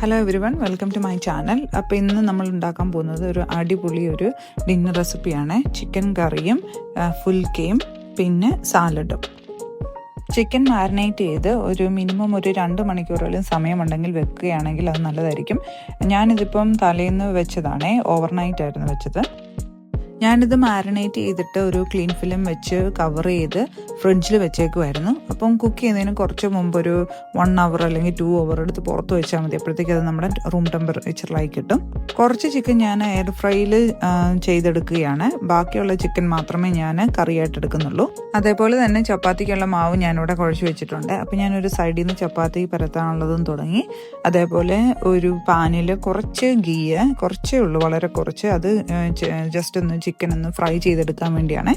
Hello everyone, welcome to my channel. അപ്പോൾ ഇന്ന് നമ്മൾ ഉണ്ടാക്കാൻ പോകുന്നത് ഒരു അടിപൊളി ഡിന്നർ റെസിപ്പിയാണ്. ചിക്കൻ കറിയും ഫുൽക്കയും പിന്നെ സാലഡും. ചിക്കൻ മാരിനേറ്റ് ചെയ്ത് മിനിമം 2 മണിക്കൂറോളം സമയമുണ്ടെങ്കിൽ വെക്കുകയാണെങ്കിൽ അത് നല്ലതായിരിക്കും. ഞാനിതിപ്പം തലേന്ന് വെച്ചതാണേ, ഓവർനൈറ്റ് ആയിരുന്നു വെച്ചത്. ഞാനിത് മാരിനേറ്റ് ചെയ്തിട്ട് ഒരു ക്ലീൻ ഫിലിം വെച്ച് കവർ ചെയ്ത് ഫ്രിഡ്ജിൽ വെച്ചേക്കുമായിരുന്നു. അപ്പം കുക്ക് ചെയ്യുന്നതിന് കുറച്ച് മുമ്പ് 1 അവർ അല്ലെങ്കിൽ 2 അവർ എടുത്ത് പുറത്ത് വെച്ചാൽ മതി. അപ്പോഴത്തേക്ക് അത് നമ്മുടെ റൂം ടെമ്പറേച്ചറിലായി കിട്ടും. കുറച്ച് ചിക്കൻ ഞാൻ എയർ ഫ്രൈയിൽ ചെയ്തെടുക്കുകയാണ്. ബാക്കിയുള്ള ചിക്കൻ മാത്രമേ ഞാൻ കറിയായിട്ട് എടുക്കുന്നുള്ളൂ. അതേപോലെ തന്നെ ചപ്പാത്തിക്കുള്ള മാവ് ഞാനിവിടെ കുഴച്ച് വെച്ചിട്ടുണ്ട്. അപ്പം ഞാനൊരു സൈഡിൽ നിന്ന് ചപ്പാത്തി പരത്താനുള്ളതും തുടങ്ങി. അതേപോലെ ഒരു പാനിൽ കുറച്ച് ഗീ, കുറച്ചേ ഉള്ളൂ, വളരെ കുറച്ച്, അത് ജസ്റ്റ് ഒന്ന് ചിക്കൻ ഒന്ന് ഫ്രൈ ചെയ്തെടുക്കാൻ വേണ്ടിയാണ്.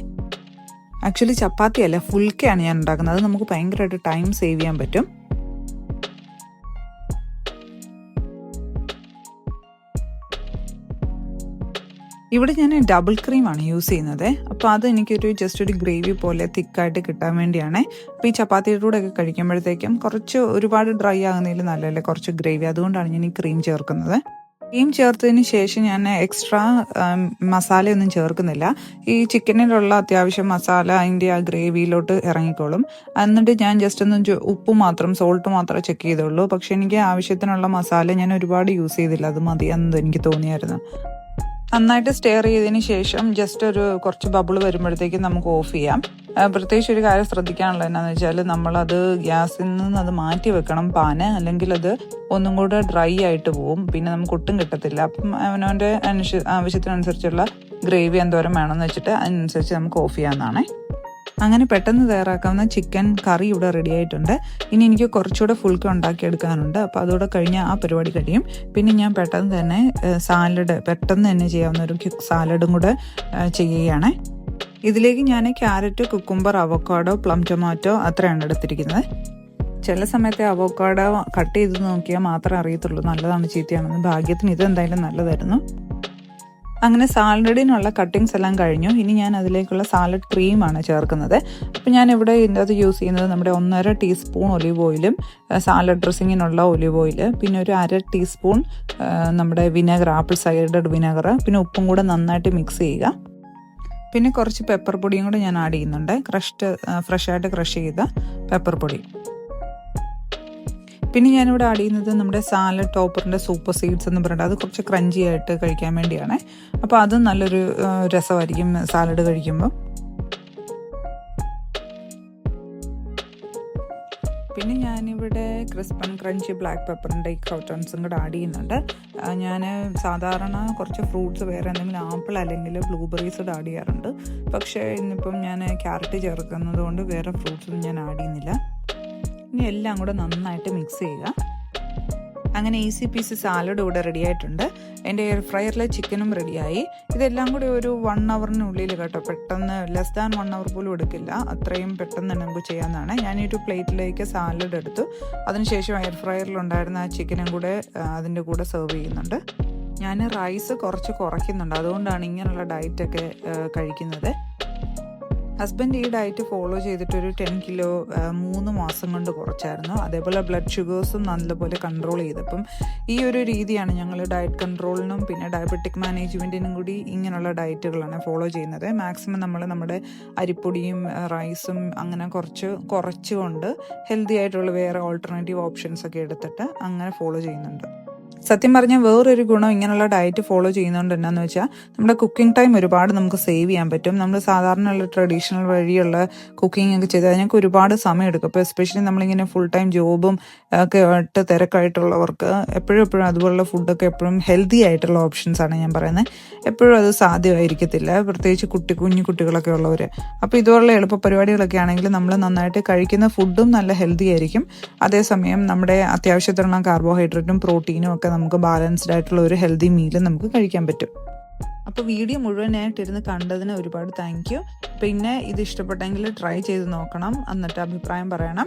ആക്ച്വലി ചപ്പാത്തിയല്ല, ഫുൽക്കയാണ് ഞാൻ ഉണ്ടാക്കുന്നത്. അത് നമുക്ക് ഭയങ്കരമായിട്ട് ടൈം സേവ് ചെയ്യാൻ പറ്റും. ഇവിടെ ഞാൻ ഡബിൾ ക്രീമാണ് യൂസ് ചെയ്യുന്നത്. അപ്പോൾ അത് എനിക്കൊരു ജസ്റ്റ് ഒരു ഗ്രേവി പോലെ തിക്കായിട്ട് കിട്ടാൻ വേണ്ടിയാണ്. അപ്പോൾ ഈ ചപ്പാത്തിയുടെ കൂടെ ഒക്കെ കഴിക്കുമ്പോഴത്തേക്കും ഒരുപാട് ഡ്രൈ ആകുന്നതിൽ നല്ലതല്ലേ കുറച്ച് ഗ്രേവി, അതുകൊണ്ടാണ് ഞാൻ ഈ ക്രീം ചേർക്കുന്നത്. ക്രീം ചേർത്തതിന് ശേഷം ഞാൻ എക്സ്ട്രാ മസാലയൊന്നും ചേർക്കുന്നില്ല. ഈ ചിക്കനിലുള്ള അത്യാവശ്യം മസാല അതിൻ്റെ ആ ഗ്രേവിയിലോട്ട് ഇറങ്ങിക്കോളും. എന്നിട്ട് ഞാൻ ജസ്റ്റ് ഒന്ന് സോൾട്ട് മാത്രമേ ചെക്ക് ചെയ്തുള്ളൂ. പക്ഷെ എനിക്ക് ആവശ്യത്തിനുള്ള മസാല ഞാൻ ഒരുപാട് യൂസ് ചെയ്തില്ല, അത് മതിയെന്നത് എനിക്ക് തോന്നിയായിരുന്നു. നന്നായിട്ട് സ്റ്റെയർ ചെയ്തതിന് ശേഷം ജസ്റ്റ് കുറച്ച് ബബിൾ വരുമ്പോഴത്തേക്കും നമുക്ക് ഓഫ് ചെയ്യാം. പ്രത്യേകിച്ച് ഒരു കാര്യം ശ്രദ്ധിക്കാനുള്ളത് എന്നാന്ന് വെച്ചാൽ നമ്മളത് ഗ്യാസിൽ നിന്ന് അത് മാറ്റി വെക്കണം പാന്, അല്ലെങ്കിൽ അത് ഒന്നും കൂടെ ഡ്രൈ ആയിട്ട് പോവും, പിന്നെ നമുക്ക് ഒട്ടും കിട്ടത്തില്ല. അപ്പം അവനവൻ്റെ ആവശ്യത്തിനനുസരിച്ചുള്ള ഗ്രേവി എന്തോരം വേണമെന്ന് വെച്ചിട്ട് അതിനനുസരിച്ച് നമുക്ക് ഓഫ് ചെയ്യാവുന്നതാണ്. അങ്ങനെ പെട്ടെന്ന് തയ്യാറാക്കാവുന്ന ചിക്കൻ കറി ഇവിടെ റെഡി ആയിട്ടുണ്ട്. ഇനി എനിക്ക് കുറച്ചുകൂടെ ഫുൾക്ക ഉണ്ടാക്കിയെടുക്കാനുണ്ട്. അപ്പോൾ അതോടെ കഴിഞ്ഞാൽ ആ പരിപാടി കഴിയും. പിന്നെ ഞാൻ പെട്ടെന്ന് തന്നെ പെട്ടെന്ന് തന്നെ ചെയ്യാവുന്ന ഒരു സാലഡും കൂടെ ചെയ്യുകയാണ്. ഇതിലേക്ക് ഞാൻ carrot, cucumber, avocado, plum tomato അത്രയാണ് എടുത്തിരിക്കുന്നത്. ചില സമയത്ത് അവോക്കാഡോ കട്ട് ചെയ്ത് നോക്കിയാൽ മാത്രമേ അറിയത്തുള്ളൂ നല്ലതാണ് ചീത്തയാണെന്ന്. ഭാഗ്യത്തിന് ഇത് എന്തായാലും നല്ലതായിരുന്നു. അങ്ങനെ സാലഡിനുള്ള കട്ടിങ്സ് എല്ലാം കഴിഞ്ഞു. ഇനി ഞാൻ അതിലേക്കുള്ള സാലഡ് ക്രീമാണ് ചേർക്കുന്നത്. അപ്പോൾ ഞാനിവിടെ ഇതിൻ്റെ അത് യൂസ് ചെയ്യുന്നത് നമ്മുടെ 1.5 ടീസ്പൂൺ ഒലിവ് ഓയിലും, സാലഡ് ഡ്രസ്സിങ്ങിനുള്ള ഒലിവ് ഓയിൽ, പിന്നെ ഒരു 1/2 ടീസ്പൂൺ നമ്മുടെ വിനെഗർ, ആപ്പിൾ സൈഡഡ് വിനെഗർ, പിന്നെ ഉപ്പും കൂടെ നന്നായിട്ട് മിക്സ് ചെയ്യുക. പിന്നെ കുറച്ച് പെപ്പർ പൊടിയും കൂടെ ഞാൻ ആഡ് ചെയ്യുന്നുണ്ട്, ഫ്രഷായിട്ട് ക്രഷ് ചെയ്ത പെപ്പർ പൊടി. പിന്നെ ഞാനിവിടെ ആഡ് ചെയ്യുന്നത് നമ്മുടെ സാലഡ് ടോപ്പറിൻ്റെ സൂപ്പർ സീഡ്സ് എന്ന് പറഞ്ഞിട്ട് അത് കുറച്ച് ക്രഞ്ചി ആയിട്ട് കഴിക്കാൻ വേണ്ടിയാണ്. അപ്പോൾ അത് നല്ലൊരു രസമായിരിക്കും സാലഡ് കഴിക്കുമ്പോൾ. പിന്നെ ഞാനിവിടെ ക്രിസ്പ് ആൻഡ് ക്രഞ്ചി ബ്ലാക്ക് പെപ്പറിൻ്റെ ഈ ക്രൗട്ടൺസും കൂടെ ആഡ് ചെയ്യുന്നുണ്ട്. ഞാൻ സാധാരണ കുറച്ച് ഫ്രൂട്ട്സ് വേറെ എന്തെങ്കിലും ആപ്പിൾ അല്ലെങ്കിൽ ബ്ലൂബെറീസ് കൂടെ ആഡ് ചെയ്യാറുണ്ട്. പക്ഷേ ഇന്നിപ്പം ഞാൻ ക്യാരറ്റ് ചേർക്കുന്നത് കൊണ്ട് വേറെ ഫ്രൂട്ട്സൊന്നും ഞാൻ ആഡ് ചെയ്യുന്നില്ല. ഇനി എല്ലാം കൂടെ നന്നായിട്ട് മിക്സ് ചെയ്യുക. അങ്ങനെ ഈസി പീസ് സാലഡ് ഇവിടെ റെഡി ആയിട്ടുണ്ട്. എൻ്റെ എയർ ഫ്രയറിലെ ചിക്കനും റെഡിയായി. ഇതെല്ലാം കൂടി 1 അവറിനുള്ളിൽ കേട്ടോ, പെട്ടെന്ന് ലെസ് ദാൻ 1 അവർ പോലും എടുക്കില്ല, അത്രയും പെട്ടെന്ന് തന്നെ നമുക്ക് ചെയ്യാവുന്നതാണ്. ഞാനൊരു പ്ലേറ്റിലേക്ക് സാലഡ് എടുത്തു. അതിനുശേഷം എയർ ഫ്രയറിലുണ്ടായിരുന്ന ആ ചിക്കനും കൂടെ അതിൻ്റെ കൂടെ സെർവ് ചെയ്യുന്നുണ്ട്. ഞാൻ റൈസ് കുറച്ച് കുറയ്ക്കുന്നുണ്ട്, അതുകൊണ്ടാണ് ഇങ്ങനെയുള്ള ഡയറ്റൊക്കെ കഴിക്കുന്നത്. ഹസ്ബൻഡ് ഈ ഡയറ്റ് ഫോളോ ചെയ്തിട്ട് 10 കിലോ 3 മാസം കൊണ്ട് കുറച്ചായിരുന്നു. അതേപോലെ ബ്ലഡ് ഷുഗേഴ്സും നല്ലപോലെ കൺട്രോൾ ചെയ്തപ്പം ഈ ഒരു രീതിയാണ് ഞങ്ങൾ ഡയറ്റ് കൺട്രോളിനും പിന്നെ ഡയബറ്റിക് മാനേജ്മെൻറ്റിനും കൂടി ഇങ്ങനെയുള്ള ഡയറ്റുകളാണ് ഫോളോ ചെയ്യുന്നത്. മാക്സിമം നമ്മൾ നമ്മുടെ അരിപ്പൊടിയും റൈസും അങ്ങനെ കുറച്ചുകൊണ്ട് ഹെൽത്തി ആയിട്ടുള്ള വേറെ ഓൾട്ടർനേറ്റീവ് ഓപ്ഷൻസ് ഒക്കെ എടുത്തിട്ട് അങ്ങനെ ഫോളോ ചെയ്യുന്നുണ്ട്. സത്യം പറഞ്ഞാൽ വേറൊരു ഗുണം ഇങ്ങനെയുള്ള ഡയറ്റ് ഫോളോ ചെയ്യുന്നതുകൊണ്ട് എന്നാന്ന് വെച്ചാൽ നമ്മുടെ കുക്കിംഗ് ടൈം ഒരുപാട് നമുക്ക് സേവ് ചെയ്യാൻ പറ്റും. നമ്മൾ സാധാരണയുള്ള ട്രഡീഷണൽ വഴിയുള്ള കുക്കിംഗ് ഒക്കെ ചെയ്താൽ ഞങ്ങൾക്ക് ഒരുപാട് സമയം എടുക്കും. അപ്പോൾ എസ്പെഷ്യലി നമ്മളിങ്ങനെ ഫുൾ ടൈം ജോബും ഒക്കെ ആയിട്ട് തിരക്കായിട്ടുള്ളവർക്ക് എപ്പോഴും അതുപോലുള്ള ഫുഡൊക്കെ എപ്പോഴും ഹെൽത്തി ആയിട്ടുള്ള ഓപ്ഷൻസാണ് ഞാൻ പറയുന്നത്. എപ്പോഴും അത് സാധ്യമായിരിക്കത്തില്ല, പ്രത്യേകിച്ച് കുഞ്ഞു കുട്ടികളൊക്കെ ഉള്ളവർ. അപ്പോൾ ഇതുപോലുള്ള എളുപ്പ പരിപാടികളൊക്കെ ആണെങ്കിൽ നമ്മൾ നന്നായിട്ട് കഴിക്കുന്ന ഫുഡും നല്ല ഹെൽത്തി ആയിരിക്കും. അതേസമയം നമ്മുടെ അത്യാവശ്യത്തിനുള്ള കാർബോഹൈഡ്രേറ്റും പ്രോട്ടീനും ഒക്കെ നമുക്ക് ബാലൻസ്ഡ് ആയിട്ടുള്ള ഒരു ഹെൽത്തി മീൽ നമുക്ക് കഴിക്കാൻ പറ്റും. അപ്പോൾ വീഡിയോ മുഴുവനായിട്ടിരുന്ന് കണ്ടതിന് ഒരുപാട് താങ്ക് യു. പിന്നെ ഇത് ഇഷ്ടപ്പെട്ടെങ്കിൽ ട്രൈ ചെയ്ത് നോക്കണം, എന്നിട്ട് അഭിപ്രായം പറയണം.